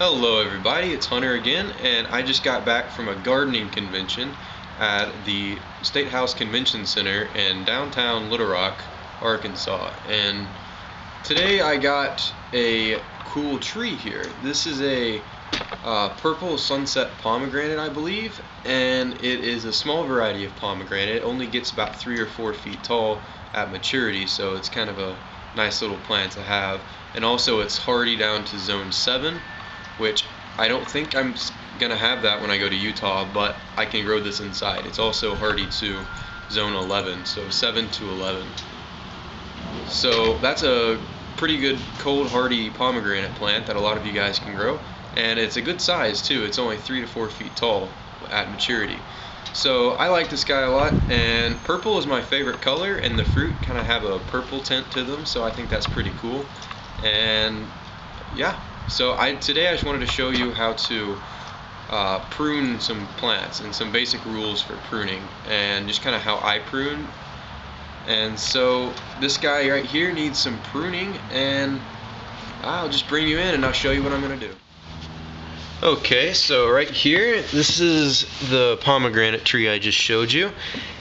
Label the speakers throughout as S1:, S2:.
S1: Hello everybody, it's Hunter again, and I just got back from a gardening convention at the State House Convention Center in downtown Little Rock, Arkansas. And today I got a cool tree here. This is a purple sunset pomegranate, I believe, and it is a small variety of pomegranate. It only gets about 3 or 4 feet tall at maturity, so it's kind of a nice little plant to have. And also it's hardy down to zone 7, which I don't think I'm gonna have that when I go to Utah, but I can grow this inside. It's also hardy to zone 11, so 7 to 11. So that's a pretty good cold hardy pomegranate plant that a lot of you guys can grow, and it's a good size too. It's only 3 to 4 feet tall at maturity. So I like this guy a lot, and purple is my favorite color, and the fruit kind of have a purple tint to them, so I think that's pretty cool. And yeah, so today I just wanted to show you how to prune some plants and some basic rules for pruning, and just kind of how I prune. And so this guy right here needs some pruning, and I'll just bring you in and I'll show you what I'm gonna do. Okay, so right here, this is the pomegranate tree I just showed you,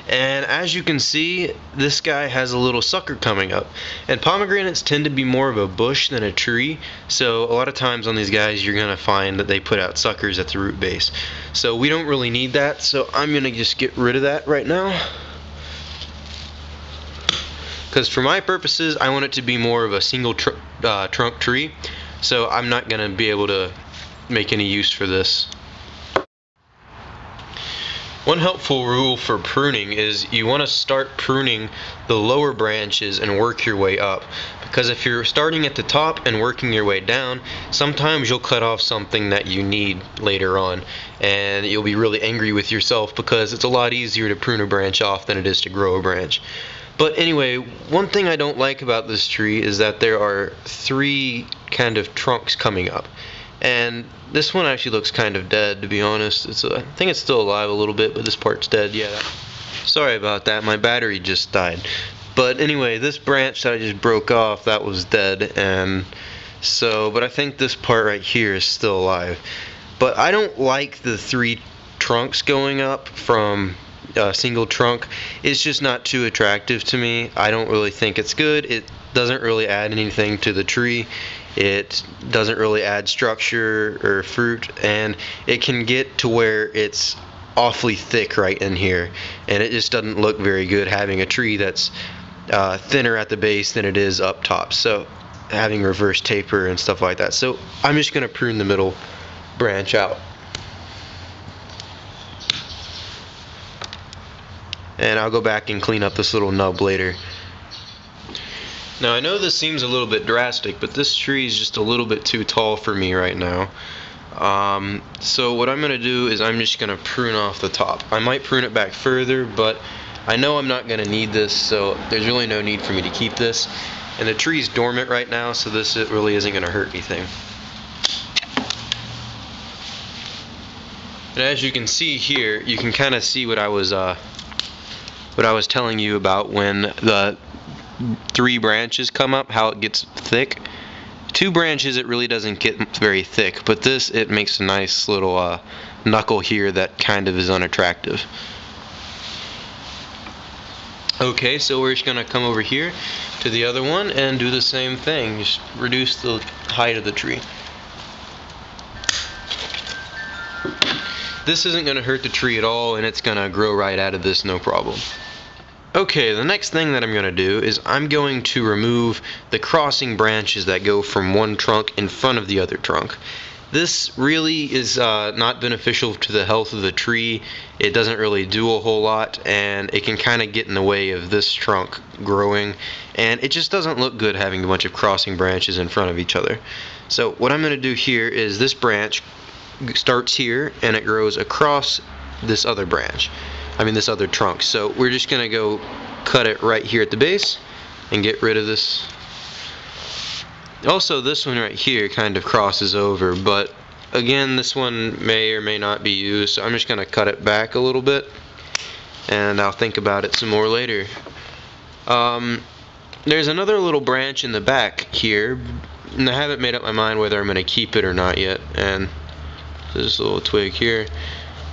S1: and as you can see, this guy has a little sucker coming up. And pomegranates tend to be more of a bush than a tree, so a lot of times on these guys you're gonna find that they put out suckers at the root base. So we don't really need that, so I'm gonna just get rid of that right now, because for my purposes I want it to be more of a single trunk tree, so I'm not gonna be able to make any use for this. One helpful rule for pruning is you want to start pruning the lower branches and work your way up, because if you're starting at the top and working your way down, sometimes you'll cut off something that you need later on, and you'll be really angry with yourself because it's a lot easier to prune a branch off than it is to grow a branch. But anyway, one thing I don't like about this tree is that there are 3 kind of trunks coming up. And this one actually looks kind of dead, to be honest. I think it's still alive a little bit, but this part's dead. Yeah. Sorry about that. My battery just died. But anyway, this branch that I just broke off, that was dead. And so, but I think this part right here is still alive. But I don't like the 3 trunks going up from a single trunk. It's just not too attractive to me. I don't really think it's good. It doesn't really add anything to the tree. It doesn't really add structure or fruit, and it can get to where it's awfully thick right in here, and it just doesn't look very good having a tree that's thinner at the base than it is up top, so having reverse taper and stuff like that. So I'm just going to prune the middle branch out. And I'll go back and clean up this little nub later. Now I know this seems a little bit drastic, but this tree is just a little bit too tall for me right now. So what I'm going to do is I'm just going to prune off the top. I might prune it back further, but I know I'm not going to need this, so there's really no need for me to keep this. And the tree's dormant right now, so this really isn't going to hurt anything. And as you can see here, you can kind of see what I was telling you about when the 3 branches come up, how it gets thick. 2 branches it really doesn't get very thick, but this, it makes a nice little knuckle here that kind of is unattractive. Okay, so we're just gonna come over here to the other one and do the same thing. Just reduce the height of the tree. This isn't gonna hurt the tree at all, and it's gonna grow right out of this, no problem. Okay, the next thing that I'm going to do is I'm going to remove the crossing branches that go from one trunk in front of the other trunk. This really is not beneficial to the health of the tree. It doesn't really do a whole lot, and it can kind of get in the way of this trunk growing, and it just doesn't look good having a bunch of crossing branches in front of each other. So what I'm going to do here is this branch starts here and it grows across this other branch. This other trunk. So we're just gonna go cut it right here at the base and get rid of this. Also, this one right here kind of crosses over, but again, this one may or may not be used, so I'm just gonna cut it back a little bit, and I'll think about it some more later. There's another little branch in the back here, and I haven't made up my mind whether I'm going to keep it or not yet. And there's a little twig here,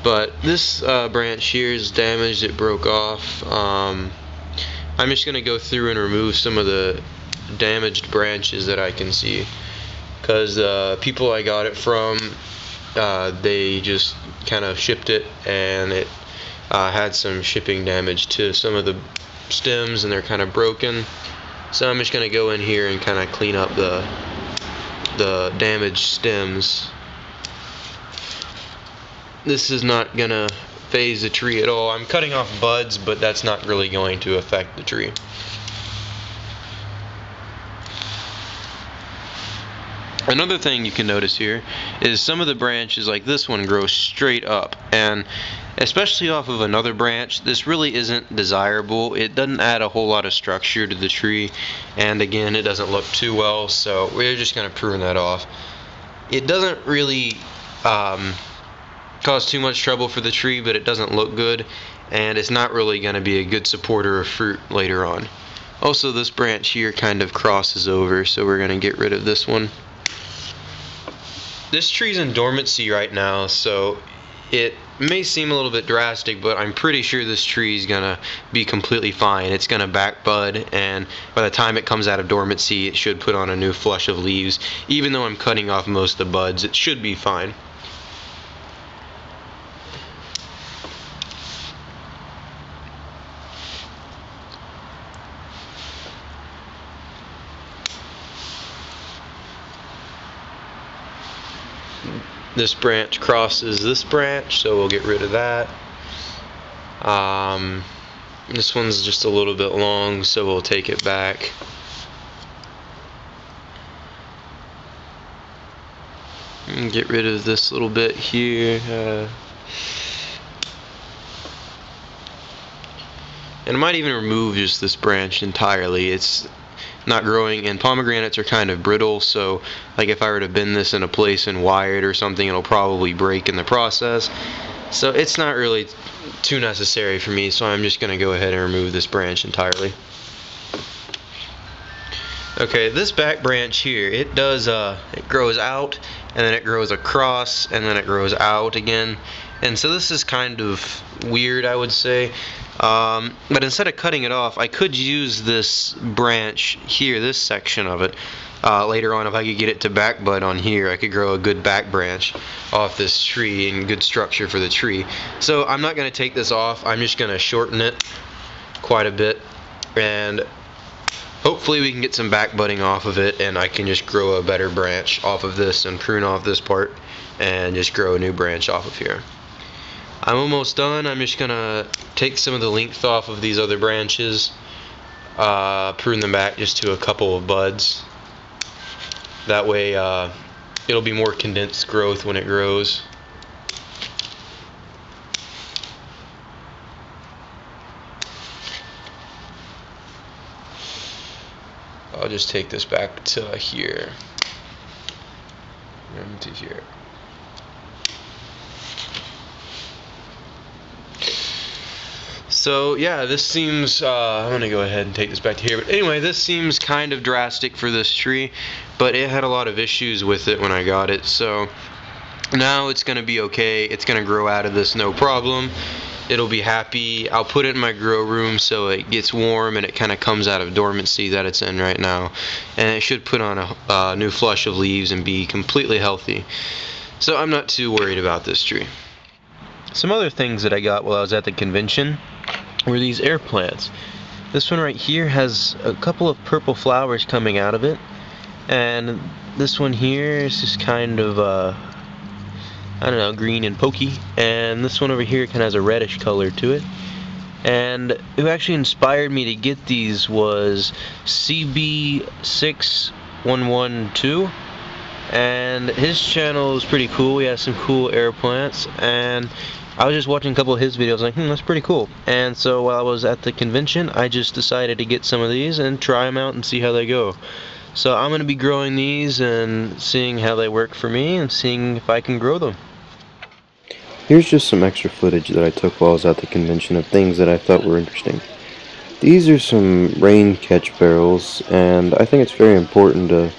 S1: but this branch here is damaged. It broke off. I'm just going to go through and remove some of the damaged branches that I can see, because people I got it from, they just kind of shipped it, and it had some shipping damage to some of the stems, and they're kind of broken. So I'm just going to go in here and kind of clean up the damaged stems. This is not going to phase the tree at all. I'm cutting off buds, but that's not really going to affect the tree. Another thing you can notice here is some of the branches, like this one, grow straight up, and especially off of another branch, this really isn't desirable. It doesn't add a whole lot of structure to the tree, and again, it doesn't look too well, so we're just going to prune that off. It doesn't really cause too much trouble for the tree, but it doesn't look good, and it's not really going to be a good supporter of fruit later on. Also, this branch here kind of crosses over, so we're going to get rid of this one. This tree's in dormancy right now, so it may seem a little bit drastic, but I'm pretty sure this tree is gonna be completely fine. It's gonna back bud, and by the time it comes out of dormancy, it should put on a new flush of leaves. Even though I'm cutting off most of the buds, it should be fine. This branch crosses this branch, so we'll get rid of that. This one's just a little bit long, so we'll take it back. And get rid of this little bit here. And I might even remove just this branch entirely. It's not growing, and pomegranates are kind of brittle, so like if I were to bend this in a place and wire it or something, it'll probably break in the process. So it's not really too necessary for me, so I'm just going to go ahead and remove this branch entirely. Okay, this back branch here, it grows out, and then it grows across, and then it grows out again. And so this is kind of weird, I would say. But instead of cutting it off, I could use this branch here, this section of it. Later on, if I could get it to back bud on here, I could grow a good back branch off this tree and good structure for the tree. So I'm not going to take this off. I'm just going to shorten it quite a bit, and hopefully we can get some back budding off of it, and I can just grow a better branch off of this and prune off this part and just grow a new branch off of here. I'm almost done. I'm just gonna take some of the length off of these other branches, prune them back just to a couple of buds. That way it'll be more condensed growth when it grows. I'll just take this back to here and to here. So yeah, this seems, I'm going to go ahead and take this back to here, but anyway, this seems kind of drastic for this tree, but it had a lot of issues with it when I got it, so now it's going to be okay. It's going to grow out of this no problem. It'll be happy. I'll put it in my grow room so it gets warm and it kind of comes out of dormancy that it's in right now, and it should put on a new flush of leaves and be completely healthy. So I'm not too worried about this tree. Some other things that I got while I was at the convention were these air plants. This one right here has a couple of purple flowers coming out of it, and this one here is just kind of I don't know, green and pokey, and this one over here kind of has a reddish color to it. And who actually inspired me to get these was CB6112, and his channel is pretty cool. He has some cool air plants, and I was just watching a couple of his videos, like, that's pretty cool. And so while I was at the convention, I just decided to get some of these and try them out and see how they go. So I'm going to be growing these and seeing how they work for me and seeing if I can grow them.
S2: Here's just some extra footage that I took while I was at the convention of things that I thought were interesting. These are some rain catch barrels, and I think it's very important to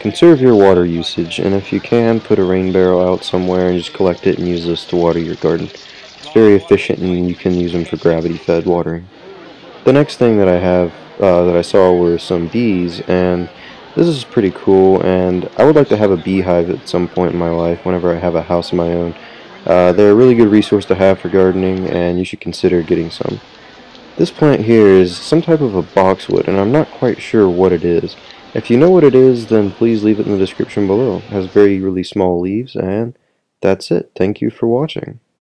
S2: conserve your water usage, and if you can, put a rain barrel out somewhere and just collect it and use this to water your garden. It's very efficient, and you can use them for gravity-fed watering. The next thing that I saw were some bees, and this is pretty cool, and I would like to have a beehive at some point in my life whenever I have a house of my own. They're a really good resource to have for gardening, and you should consider getting some. This plant here is some type of a boxwood, and I'm not quite sure what it is. If you know what it is, then please leave it in the description below. It has very really small leaves, and that's it. Thank you for watching.